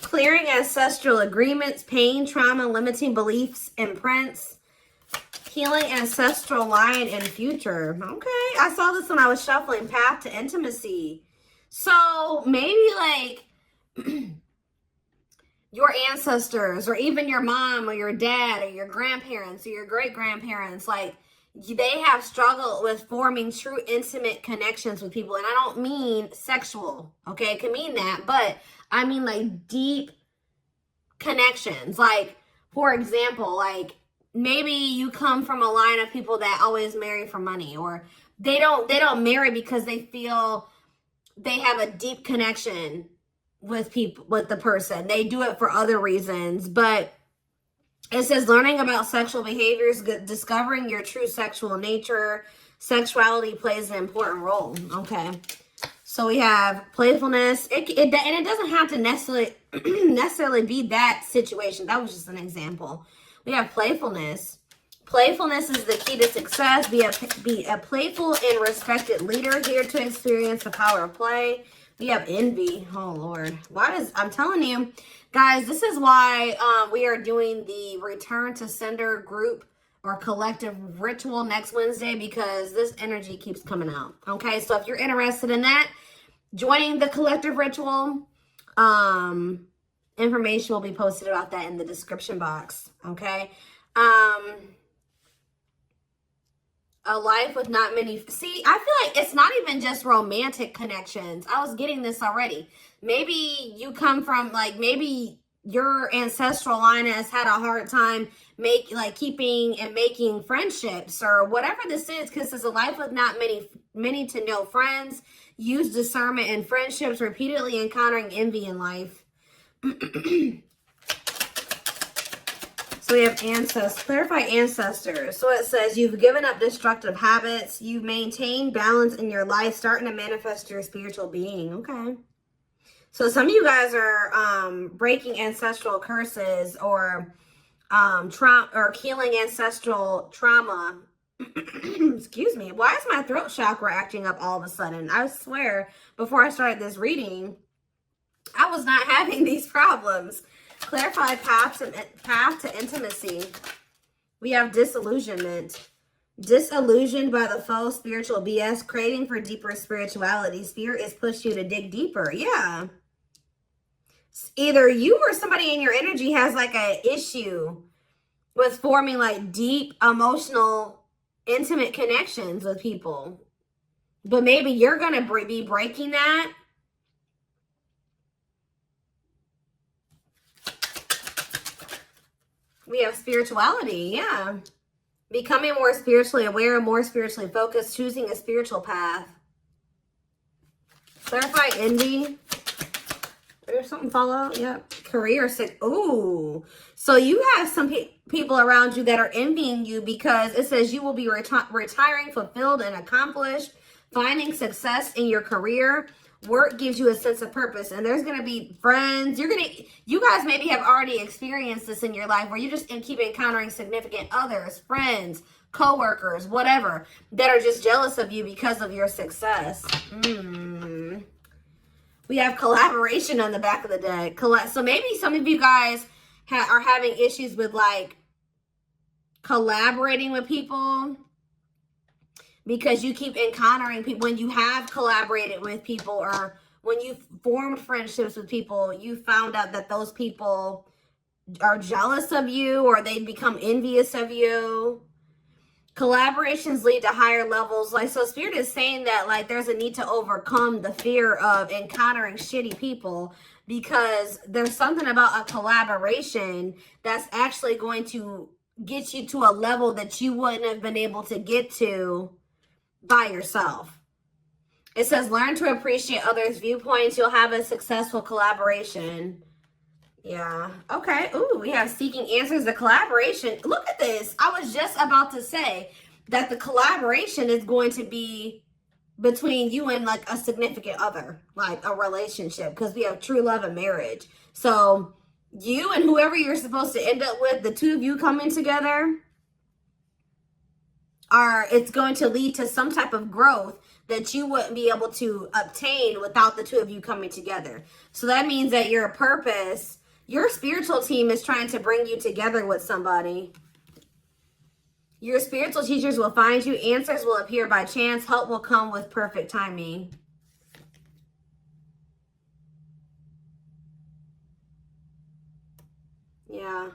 Clearing ancestral agreements, pain, trauma, limiting beliefs, imprints. Healing ancestral line and future. Okay, I saw this when I was shuffling. Path to intimacy. So maybe like your ancestors, or even your mom or your dad or your grandparents or your great-grandparents, like they have struggled with forming true intimate connections with people. And I don't mean sexual, okay? It can mean that, but I mean like deep connections. Like, for example, like maybe you come from a line of people that always marry for money, or they don't marry because they feel they have a deep connection with people, with the person. They do it for other reasons. But it says learning about sexual behaviors, discovering your true sexual nature. Sexuality plays an important role. Okay, so we have playfulness. And it doesn't have to necessarily be that situation. That was just an example. We have playfulness. Playfulness is the key to success. Be a playful and respected leader, here to experience the power of play. We have envy. Oh, Lord. I'm telling you, guys, this is why we are doing the return to sender group or collective ritual next Wednesday, because this energy keeps coming out. Okay, so if you're interested in that, joining the collective ritual, information will be posted about that in the description box. Okay. A life with not many. See, I feel like it's not even just romantic connections. I was getting this already. Maybe you come from, like, maybe your ancestral line has had a hard time keeping and making friendships, or whatever this is, because it's a life with not many to no friends. Use discernment in friendships, repeatedly encountering envy in life. So we have ancestors. Clarify ancestors. So it says you've given up destructive habits. You maintain balance in your life, starting to manifest your spiritual being. Okay. So some of you guys are breaking ancestral curses, or trauma, or healing ancestral trauma. Excuse me. Why is my throat chakra acting up all of a sudden? I swear, before I started this reading, I was not having these problems. Clarify path to intimacy. We have disillusionment. Disillusioned by the faux spiritual BS, craving for deeper spirituality. Spirit has pushed you to dig deeper. Yeah. Either you or somebody in your energy has like an issue with forming like deep emotional, intimate connections with people. But maybe you're going to be breaking that. We have spirituality, yeah. Becoming more spiritually aware, more spiritually focused, choosing a spiritual path. Clarify envy. There's something follow. Yep. Career. Ooh. So you have some people around you that are envying you, because it says you will be retiring fulfilled and accomplished, finding success in your career. Work gives you a sense of purpose, and there's going to be friends. You guys maybe have already experienced this in your life, where you just keep encountering significant others, friends, co-workers, whatever, that are just jealous of you because of your success. We have collaboration on the back of the deck. So maybe some of you guys are having issues with like collaborating with people, because you keep encountering people. When you have collaborated with people, or when you've formed friendships with people, you found out that those people are jealous of you, or they become envious of you. Collaborations lead to higher levels. Like, so Spirit is saying that like there's a need to overcome the fear of encountering shitty people, because there's something about a collaboration that's actually going to get you to a level that you wouldn't have been able to get to by yourself. It says learn to appreciate others' viewpoints. You'll have a successful collaboration. Yeah. Okay. Ooh, we have seeking answers. The collaboration. Look at this. I was just about to say that the collaboration is going to be between you and like a significant other, like a relationship, because we have true love and marriage. So you and whoever you're supposed to end up with, the two of you coming together. it's going to lead to some type of growth that you wouldn't be able to obtain without the two of you coming together. So that means that your purpose, your spiritual team is trying to bring you together with somebody. Your spiritual teachers will find you. Answers will appear by chance. Help will come with perfect timing. Yeah.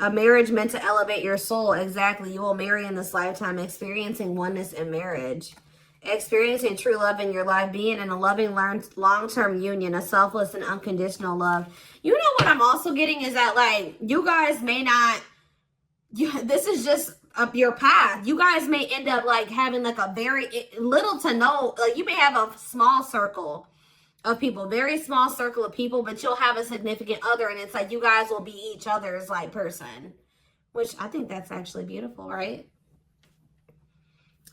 A marriage meant to elevate your soul. Exactly. You will marry in this lifetime, experiencing oneness in marriage. Experiencing true love in your life, being in a loving, long-term union, a selfless and unconditional love. You know what I'm also getting is that, like, you guys may not, this is just up your path. You guys may end up, like, having, like, a very little to no, like, you may have a small circle of people, very small circle of people, but you'll have a significant other, and it's like you guys will be each other's, like, person, which I think that's actually beautiful, right?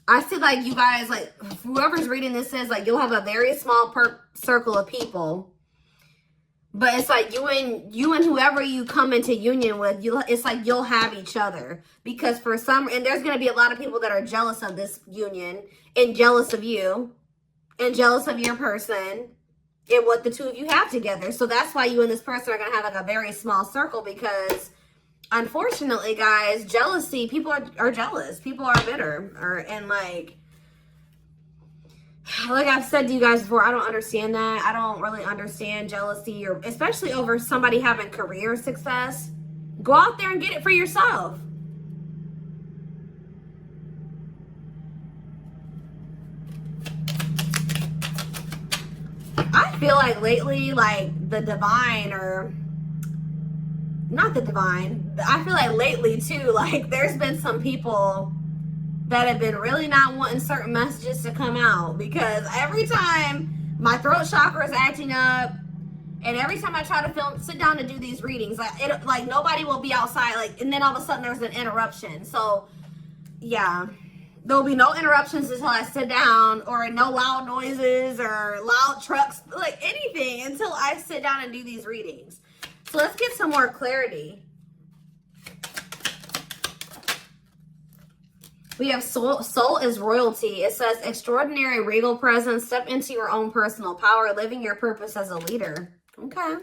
I see, like, you guys, like, whoever's reading this says, like, you'll have a very small circle of people, but it's like you and whoever you come into union with, it's like you'll have each other, because for some, and there's going to be a lot of people that are jealous of this union, and jealous of you, and jealous of your person, and what the two of you have together. So that's why you and this person are going to have, like, a very small circle, because unfortunately, guys, jealousy, people are jealous. People are bitter. And, like I've said to you guys before, I don't understand that. I don't really understand jealousy, or especially over somebody having career success. Go out there and get it for yourself. I feel like lately, like, the divine, or not the divine, but I feel like lately too, like, there's been some people that have been really not wanting certain messages to come out, because every time my throat chakra is acting up, and every time I try to sit down to do these readings, like nobody will be outside, like, and then all of a sudden there's an interruption. So yeah, there'll be no interruptions until I sit down, or no loud noises or loud trucks, like anything, until I sit down and do these readings. So let's get some more clarity. We have soul is royalty. It says extraordinary regal presence. Step into your own personal power, living your purpose as a leader. Okay.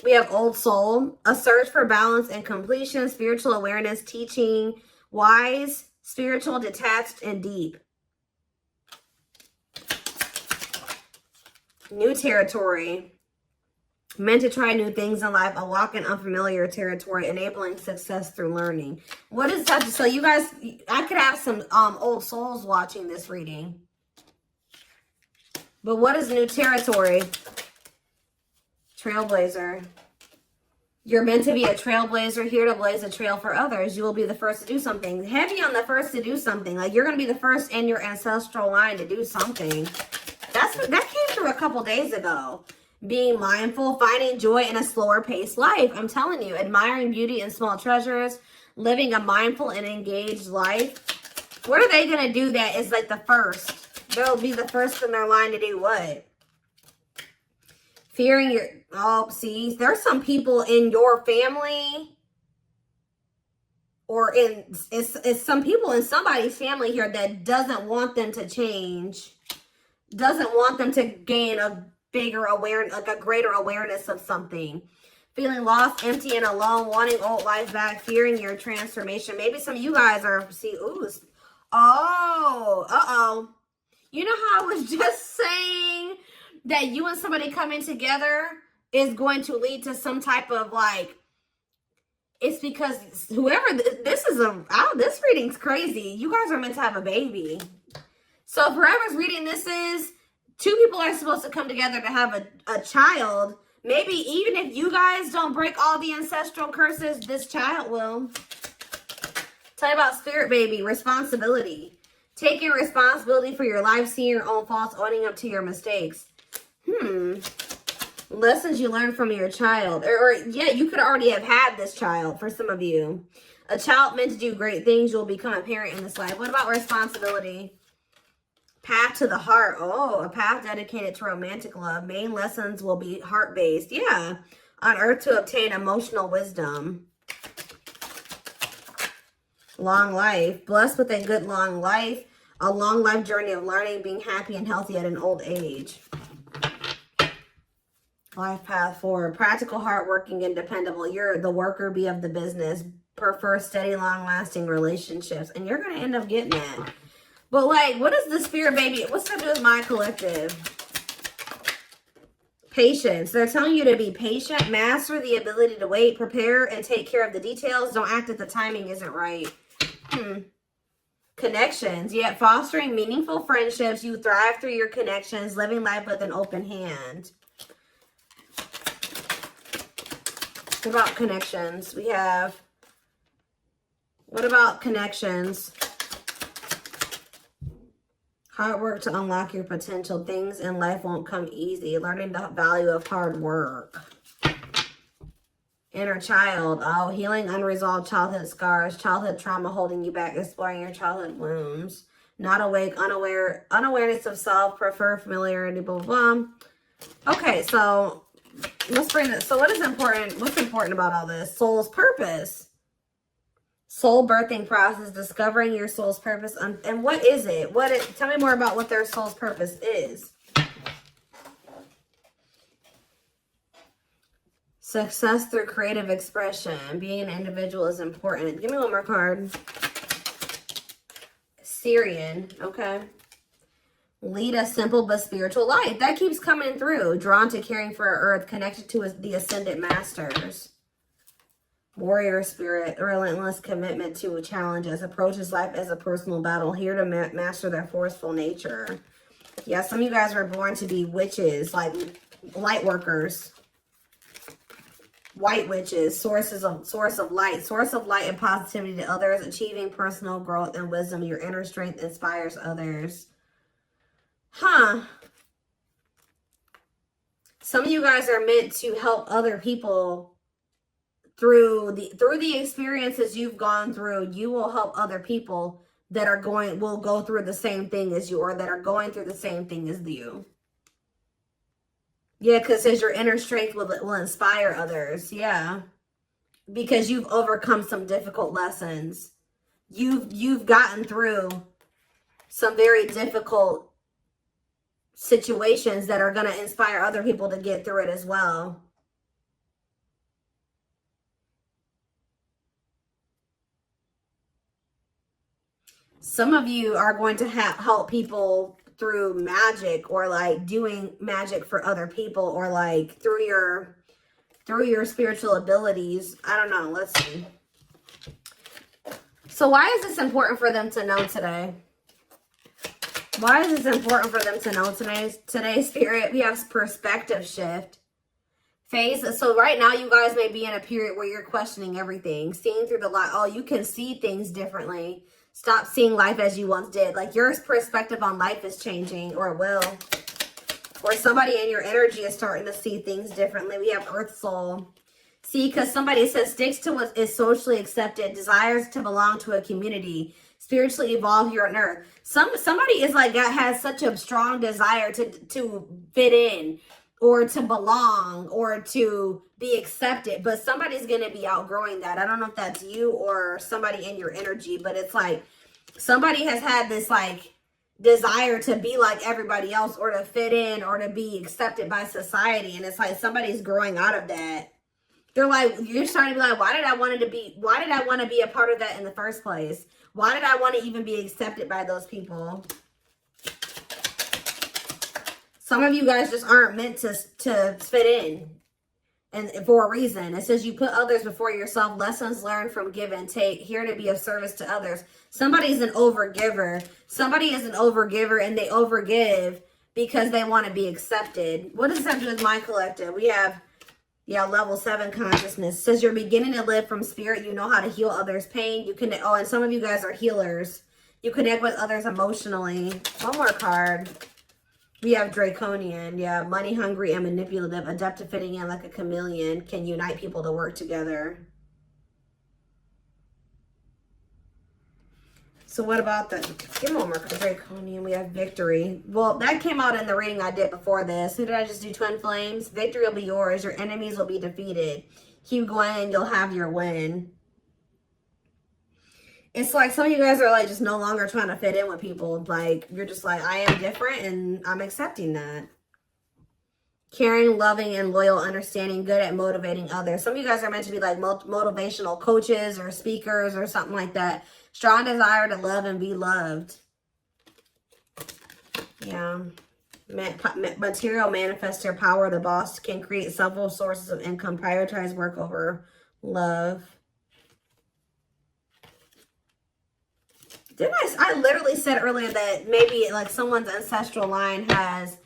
We have old soul, a search for balance and completion, spiritual awareness, teaching, wise, spiritual, detached, and deep. New territory. Meant to try new things in life, a walk in unfamiliar territory, enabling success through learning. What is that? So you guys, I could have some old souls watching this reading. But what is new territory? Trailblazer. You're meant to be a trailblazer, here to blaze a trail for others. You will be the first to do something. Heavy on the first to do something. Like, you're going to be the first in your ancestral line to do something. That came through a couple days ago. Being mindful, finding joy in a slower paced life. I'm telling you, admiring beauty in small treasures, living a mindful and engaged life. What are they going to do that is, like, the first? They'll be the first in their line to do what? Fearing your, oh, see, there's some people in your family, or it's some people in somebody's family here that doesn't want them to change, doesn't want them to gain a bigger awareness, like a greater awareness of something. Feeling lost, empty, and alone, wanting old life back, fearing your transformation. Maybe some of you guys are, see, ooh, oh, you know how I was just saying that you and somebody coming together is going to lead to some type of, like, it's because whoever, this reading's crazy. You guys are meant to have a baby. So whoever's reading this is, two people are supposed to come together to have a child. Maybe even if you guys don't break all the ancestral curses, this child will. Tell you about spirit baby, responsibility. Taking responsibility for your life, seeing your own faults, owning up to your mistakes. Lessons you learned from your child. Or yeah, you could already have had this child for some of you. A child meant to do great things. You'll become a parent in this life. What about responsibility? Path to the heart. Oh, a path dedicated to romantic love. Main lessons will be heart-based. Yeah. On earth to obtain emotional wisdom. Long life. Blessed with a good long life. A long life journey of learning, being happy and healthy at an old age. Life path forward. Practical, hardworking, and dependable. You're the worker bee of the business. Prefer steady, long-lasting relationships. And you're going to end up getting that. But, like, what is the spirit, baby? What's that do with my collective? Patience. They're telling you to be patient. Master the ability to wait. Prepare and take care of the details. Don't act if the timing isn't right. Connections. Yet fostering meaningful friendships. You thrive through your connections. Living life with an open hand. What about connections? We have, what about connections? Hard work to unlock your potential. Things in life won't come easy. Learning the value of hard work. Inner child. Oh, healing unresolved childhood scars. Childhood trauma holding you back. Exploring your childhood wounds. Not awake. Unaware. Unawareness of self. Prefer familiarity. Blah, blah, blah. Okay, so let's bring this. So what is important? What's important about all this? Soul's purpose. Soul birthing process. Discovering your soul's purpose. And what is it? Tell me more about what their soul's purpose is. Success through creative expression. Being an individual is important. Give me one more card. Syrian. Okay. Lead a simple but spiritual life. That keeps coming through. Drawn to caring for our earth. Connected to the ascended masters. Warrior spirit. Relentless commitment to challenges. Approaches life as a personal battle. Here to master their forceful nature. Yeah, some of you guys were born to be witches. Like light workers. White witches. Source of light. Source of light and positivity to others. Achieving personal growth and wisdom. Your inner strength inspires others. Huh. Some of you guys are meant to help other people through the experiences you've gone through. You will help other people that will go through the same thing as you, or that are going through the same thing as you. Yeah, because it says your inner strength will inspire others. Yeah. Because you've overcome some difficult lessons. You've gotten through some very difficult situations that are going to inspire other people to get through it as well. Some of you are going to help people through magic, or like doing magic for other people, or like through your spiritual abilities. I don't know. Let's see. So why is this important for them to know today? Why is this important for them to know today, Spirit? We have perspective shift. Phase. So right now you guys may be in a period where you're questioning everything. Seeing through the light. Oh, you can see things differently. Stop seeing life as you once did. Like your perspective on life is changing, or will. Or somebody in your energy is starting to see things differently. We have Earth Soul. See, because somebody says sticks to what is socially accepted, desires to belong to a community, spiritually evolve here on Earth. Somebody is like has such a strong desire to fit in, or to belong, or to be accepted, but somebody's going to be outgrowing that. I don't know if that's you or somebody in your energy, but it's like somebody has had this like desire to be like everybody else, or to fit in, or to be accepted by society, and it's like somebody's growing out of that. They're like, you're starting to be like, why did I want to be a part of that in the first place? Why did I want to even be accepted by those people? Some of you guys just aren't meant to fit in, and for a reason. It says you put others before yourself. Lessons learned from give and take. Here to be of service to others. Somebody's an overgiver. Somebody is an overgiver, and they overgive because they want to be accepted. What does this have to do with my collective? We have, yeah, level 7 consciousness. It says you're beginning to live from spirit. You know how to heal others' pain. You can. Oh, and some of you guys are healers. You connect with others emotionally. One more card. We have Draconian. Yeah, money hungry and manipulative, adept to fitting in like a chameleon, can unite people to work together. So what about the, give me one more draconian. We have victory. Well, that came out in the reading I did before this. Who did I just do? Twin flames. Victory will be yours. Your enemies will be defeated. Keep going. You'll have your win. It's like some of you guys are like just no longer trying to fit in with people. Like you're just like, I am different and I'm accepting that. Caring, loving, and loyal, understanding, good at motivating others. Some of you guys are meant to be like motivational coaches or speakers or something like that. Strong desire to love and be loved. Yeah. Material manifester power. The boss can create several sources of income. Prioritize work over love. Didn't I literally said earlier that maybe like someone's ancestral line has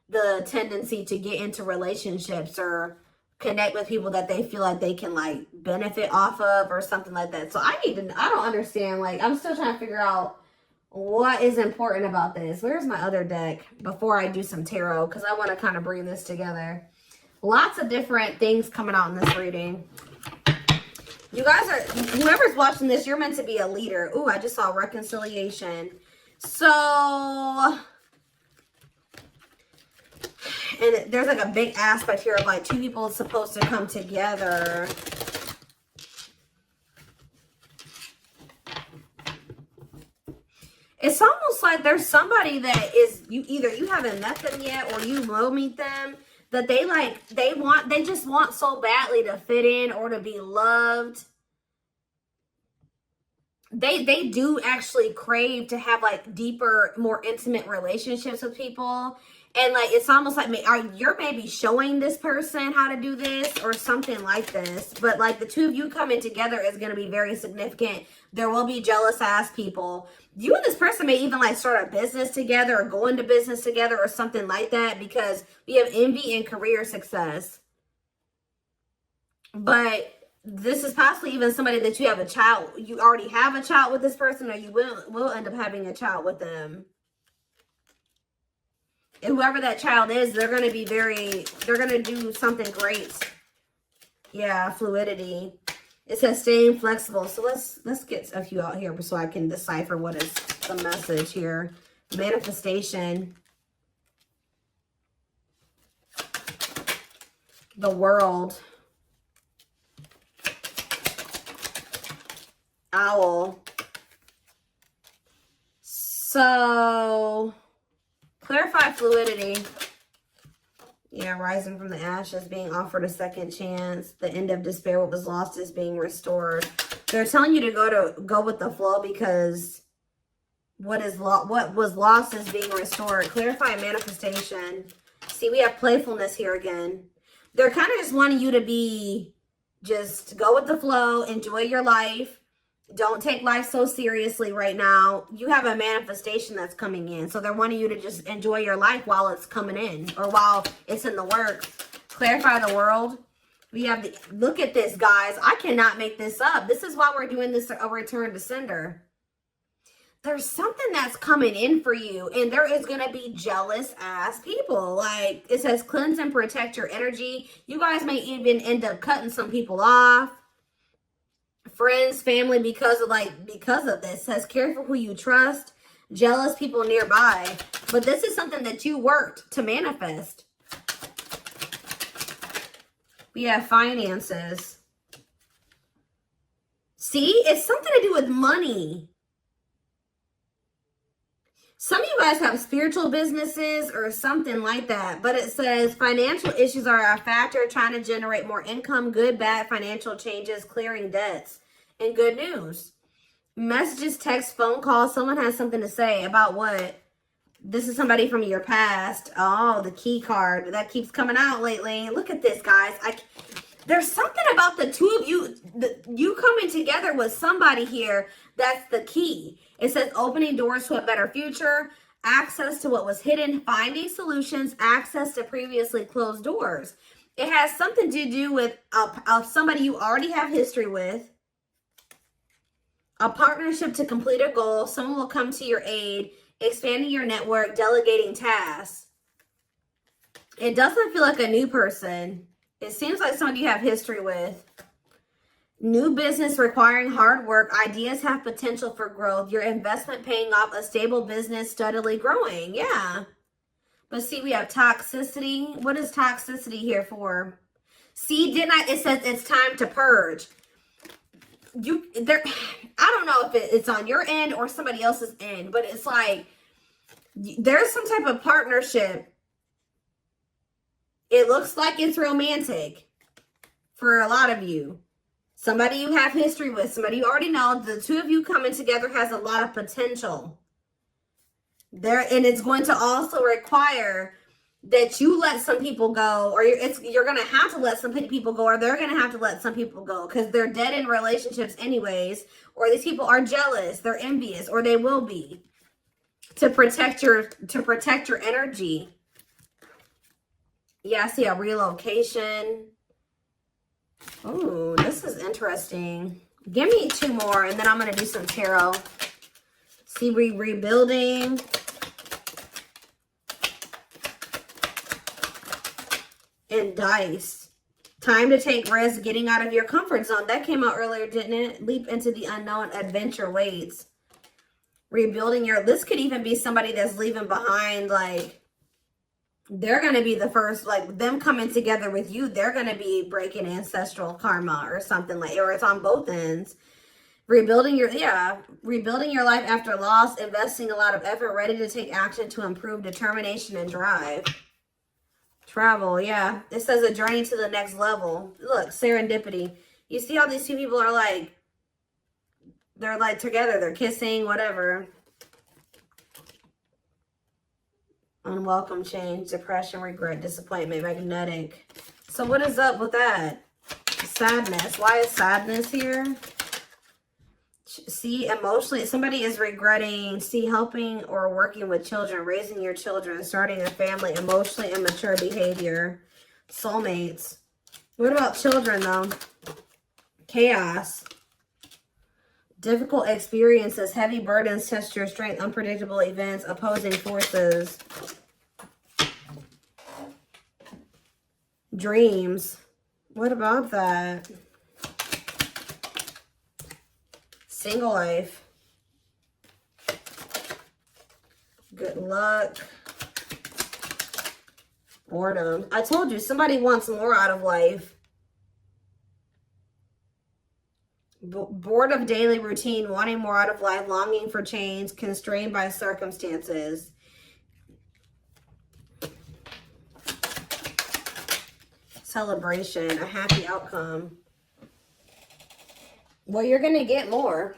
the tendency to get into relationships or connect with people that they feel like they can like benefit off of or something like that. So I don't understand. Like I'm still trying to figure out what is important about this. Where's my other deck before I do some tarot? Because I want to kind of bring this together. Lots of different things coming out in this reading. You guys are, whoever's watching this, you're meant to be a leader. Ooh, I just saw reconciliation. So, and there's like a big aspect here of like two people supposed to come together. It's almost like there's somebody that is, either you haven't met them yet or you will meet them, that they just want so badly to fit in or to be loved. They do actually crave to have like deeper, more intimate relationships with people. And like, it's almost like you're maybe showing this person how to do this or something like this. But like the two of you coming together is going to be very significant. There will be jealous ass people. You and this person may even like start a business together or go into business together or something like that, because we have envy and career success. But this is possibly even somebody that you have a child. You already have a child with this person, or you will end up having a child with them. And whoever that child is, they're going to be they're going to do something great. Yeah, fluidity. It says staying flexible. So let's get a few out here so I can decipher what is the message here. Manifestation. The world. Owl. So clarify fluidity. Yeah, rising from the ashes, being offered a second chance. The end of despair, what was lost is being restored. They're telling you to go with the flow, because what was lost is being restored. Clarify manifestation. See, we have playfulness here again. They're kind of just wanting you to just go with the flow, enjoy your life. Don't take life so seriously right now. You have a manifestation that's coming in. So they're wanting you to just enjoy your life while it's coming in, or while it's in the works. Clarify the world. We have look at this, guys. I cannot make this up. This is why we're doing this, a return to sender. There's something that's coming in for you, and there is going to be jealous ass people. Like it says, cleanse and protect your energy. You guys may even end up cutting some people off. Friends, family, because of this. Says care for who you trust. Jealous people nearby. But this is something that you worked to manifest. We have finances. See, it's something to do with money. Some of you guys have spiritual businesses or something like that. But it says financial issues are a factor, trying to generate more income, good, bad financial changes, clearing debts, and good news. Messages, text, phone calls. Someone has something to say about what? This is somebody from your past. Oh, the key card. That keeps coming out lately. Look at this, guys. There's something about the two of you, you coming together with somebody here. That's the key. It says opening doors to a better future, access to what was hidden, finding solutions, access to previously closed doors. It has something to do with somebody you already have history with. A partnership to complete a goal. Someone will come to your aid, expanding your network, delegating tasks. It doesn't feel like a new person. It seems like somebody you have history with. New business requiring hard work. Ideas have potential for growth. Your investment paying off. A stable business steadily growing. Yeah. But see, we have toxicity. What is toxicity here for? See, it says it's time to purge. I don't know if it's on your end or somebody else's end, but it's like there's some type of partnership. It looks like it's romantic for a lot of you. Somebody you have history with, somebody you already know. The two of you coming together has a lot of potential there, and it's going to also require that you let some people go, or you're going to have to let some people go, or they're going to have to let some people go because they're dead in relationships anyways, or these people are jealous, they're envious, or they will be, to protect your energy. Yeah, I see a relocation. Oh, this is interesting. Give me 2 more, and then I'm going to do some tarot. See, rebuilding. And dice. Time to take risks, getting out of your comfort zone. That came out earlier, didn't it? Leap into the unknown, adventure waits. Rebuilding this could even be somebody that's leaving behind, like, they're going to be the first, like, them coming together with you, they're going to be breaking ancestral karma or something, like, or it's on both ends. Rebuilding your life after loss, investing a lot of effort, ready to take action to improve, determination and drive. Travel, yeah. It says a journey to the next level. Look, serendipity. You see how these two people are like, they're like together, they're kissing, whatever. Unwelcome change, depression, regret, disappointment, magnetic. So what is up with that? Sadness. Why is sadness here? See, emotionally, somebody is regretting, see, helping or working with children, raising your children, starting a family, emotionally immature behavior, soulmates. What about children, though? Chaos. Difficult experiences, heavy burdens, test your strength, unpredictable events, opposing forces. Dreams. What about that? Single life. Good luck. Boredom. I told you, somebody wants more out of life. Bored of daily routine, wanting more out of life, longing for change, constrained by circumstances. Celebration, a happy outcome. Well, you're going to get more.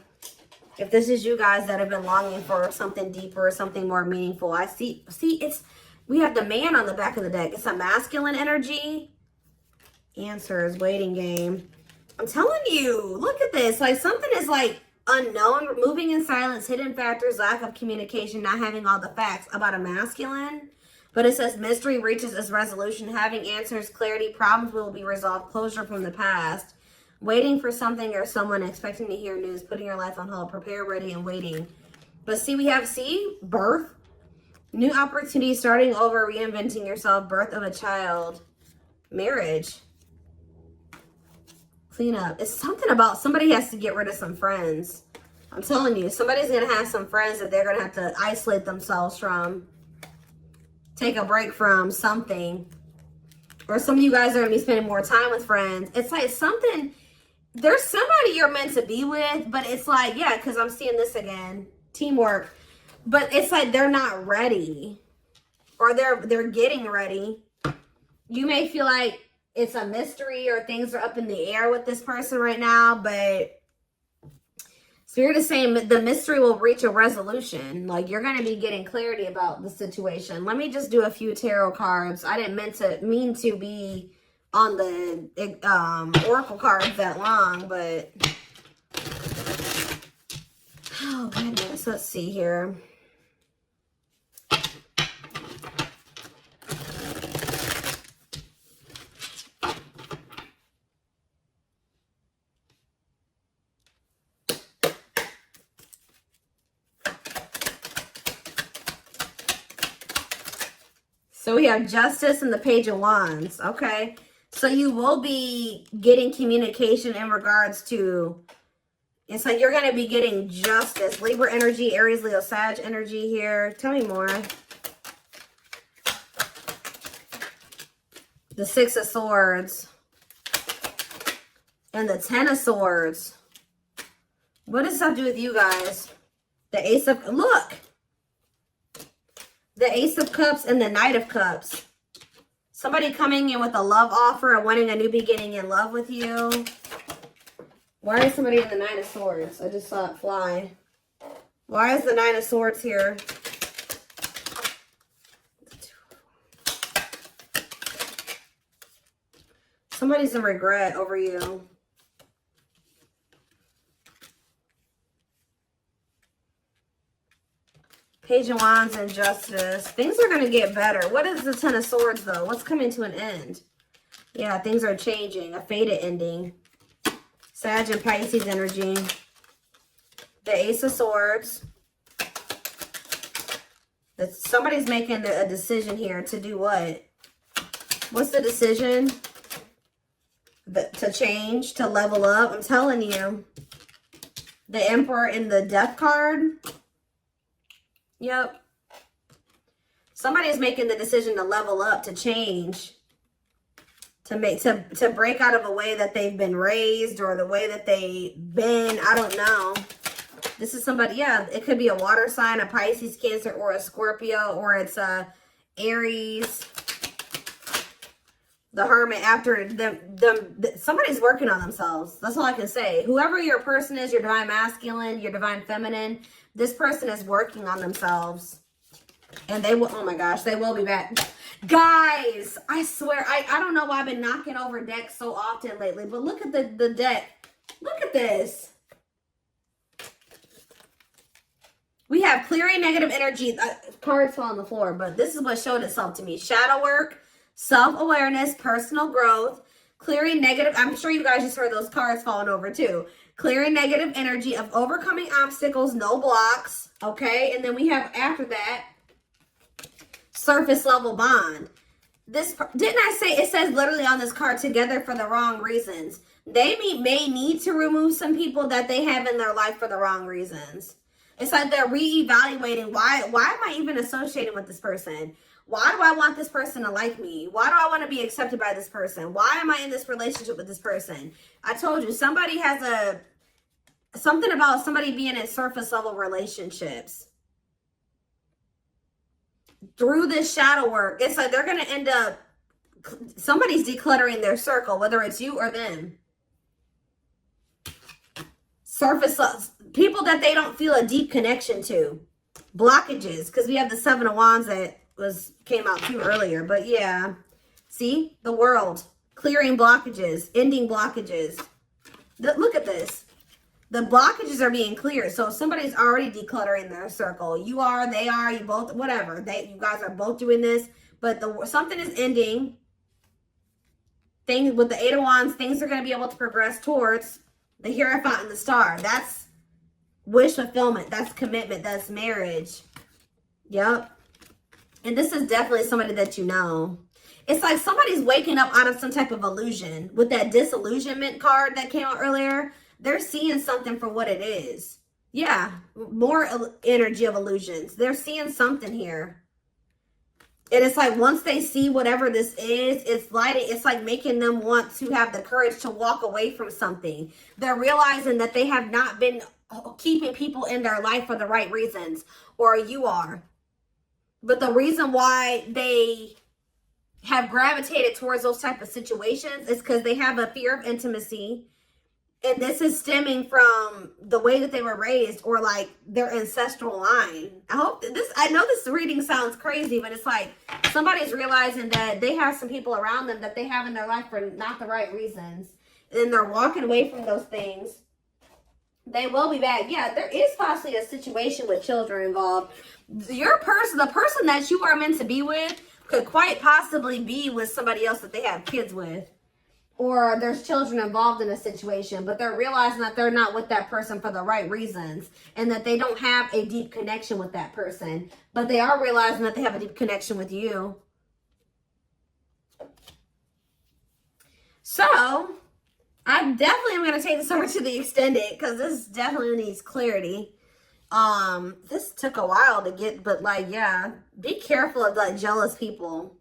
If this is you guys that have been longing for something deeper, something more meaningful. I see, we have the man on the back of the deck. It's a masculine energy. Answers, waiting game. I'm telling you, look at this. Like, something is like unknown, moving in silence, hidden factors, lack of communication, not having all the facts about a masculine. But it says mystery reaches its resolution, having answers, clarity, problems will be resolved, closure from the past. Waiting for something or someone, expecting to hear news, putting your life on hold, prepare, ready, and waiting. But see, we have, birth, new opportunity, starting over, reinventing yourself, birth of a child, marriage, clean up. It's something about somebody has to get rid of some friends. I'm telling you, somebody's going to have some friends that they're going to have to isolate themselves from, take a break from something. Or some of you guys are going to be spending more time with friends. It's like something... There's somebody you're meant to be with, but it's like, yeah, because I'm seeing this again. Teamwork. But it's like they're not ready. Or they're getting ready. You may feel like it's a mystery or things are up in the air with this person right now, but Spirit is saying the mystery will reach a resolution. Like, you're going to be getting clarity about the situation. Let me just do a few tarot cards. I didn't mean to be on the oracle cards that long, but oh goodness, let's see here. So we have Justice and the Page of Wands. Okay. So you will be getting communication in regards to, it's like you're going to be getting justice. Libra energy, Aries, Leo, Sag energy here. Tell me more. The Six of Swords. And the Ten of Swords. What does this have to do with you guys? The Ace of, look. The Ace of Cups and the Knight of Cups. Somebody coming in with a love offer and wanting a new beginning in love with you. Why is somebody in the Nine of Swords? I just saw it fly. Why is the Nine of Swords here? Somebody's in regret over you. Page of Wands and Justice. Things are going to get better. What is the Ten of Swords, though? What's coming to an end? Yeah, things are changing. A faded ending. Sag and Pisces energy. The Ace of Swords. Somebody's making a decision here to do what? What's the decision? To change, to level up. I'm telling you. The Emperor in the Death card. Yep. Somebody's making the decision to level up, to change. To break out of a way that they've been raised or the way that they've been, I don't know. This is somebody, yeah, it could be a water sign, a Pisces, Cancer, or a Scorpio, or it's a Aries. The Hermit, after somebody's working on themselves. That's all I can say. Whoever your person is, your divine masculine, your divine feminine, this person is working on themselves. And they will, oh my gosh, they will be back. Guys, I swear, I don't know why I've been knocking over decks so often lately, but look at the deck. Look at this. We have clearing negative energy. Cards fall on the floor, but this is what showed itself to me. Shadow work, self-awareness, personal growth, clearing negative. I'm sure you guys just heard those cards falling over too. Clearing negative energy of overcoming obstacles, no blocks. Okay, and then we have after that, surface level bond. This, didn't I say, it says literally on this card, together for the wrong reasons. They may need to remove some people that they have in their life for the wrong reasons. It's like they're reevaluating, why am I even associating with this person? Why do I want this person to like me? Why do I want to be accepted by this person? Why am I in this relationship with this person? I told you, somebody has something about somebody being in surface level relationships. Through this shadow work, it's like they're going to end up, somebody's decluttering their circle, whether it's you or them. Surface, people that they don't feel a deep connection to. Blockages, because we have the Seven of Wands that came out too earlier. But yeah, see, the World, clearing blockages, ending blockages. Look at this. The blockages are being cleared. So if somebody's already decluttering their circle, you are, they are, you both, whatever. You guys are both doing this, but something is ending. Things with the Eight of Wands, things are going to be able to progress towards the Hierophant and the Star. That's wish fulfillment. That's commitment. That's marriage. Yep. And this is definitely somebody that you know. It's like somebody's waking up out of some type of illusion. With that disillusionment card that came out earlier, they're seeing something for what it is. Yeah, more energy of illusions. They're seeing something here. And it's like once they see whatever this is, it's like making them want to have the courage to walk away from something. They're realizing that they have not been keeping people in their life for the right reasons, or you are. But the reason why they have gravitated towards those type of situations is because they have a fear of intimacy. And this is stemming from the way that they were raised, or like their ancestral line. I know this reading sounds crazy, but it's like somebody's realizing that they have some people around them that they have in their life for not the right reasons. And they're walking away from those things. They will be back. Yeah, there is possibly a situation with children involved. The person that you are meant to be with could quite possibly be with somebody else that they have kids with. Or there's children involved in a situation, but they're realizing that they're not with that person for the right reasons, and that they don't have a deep connection with that person, but they are realizing that they have a deep connection with you. So I definitely am going to take this over to the extended because this definitely needs clarity. This took a while to get, but like, yeah, be careful of like jealous people.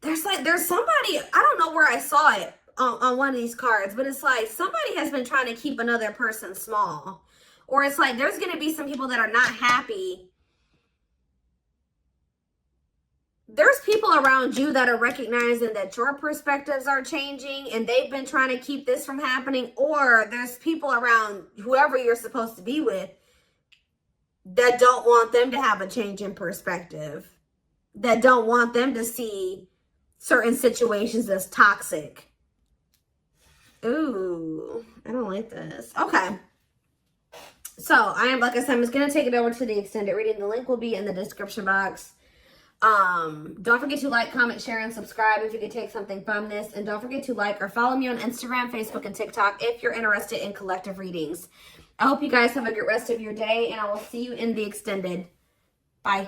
There's somebody, I don't know where I saw it on one of these cards, but it's like somebody has been trying to keep another person small. Or it's like there's going to be some people that are not happy. There's people around you that are recognizing that your perspectives are changing and they've been trying to keep this from happening. Or there's people around whoever you're supposed to be with that don't want them to have a change in perspective, that don't want them to see certain situations as toxic. Ooh, I don't like this. Okay. So I am, like I said, I'm just going to take it over to the extended reading. The link will be in the description box. Don't forget to like, comment, share, and subscribe if you could take something from this. And don't forget to like or follow me on Instagram, Facebook, and TikTok if you're interested in collective readings. I hope you guys have a good rest of your day, and I will see you in the extended. Bye.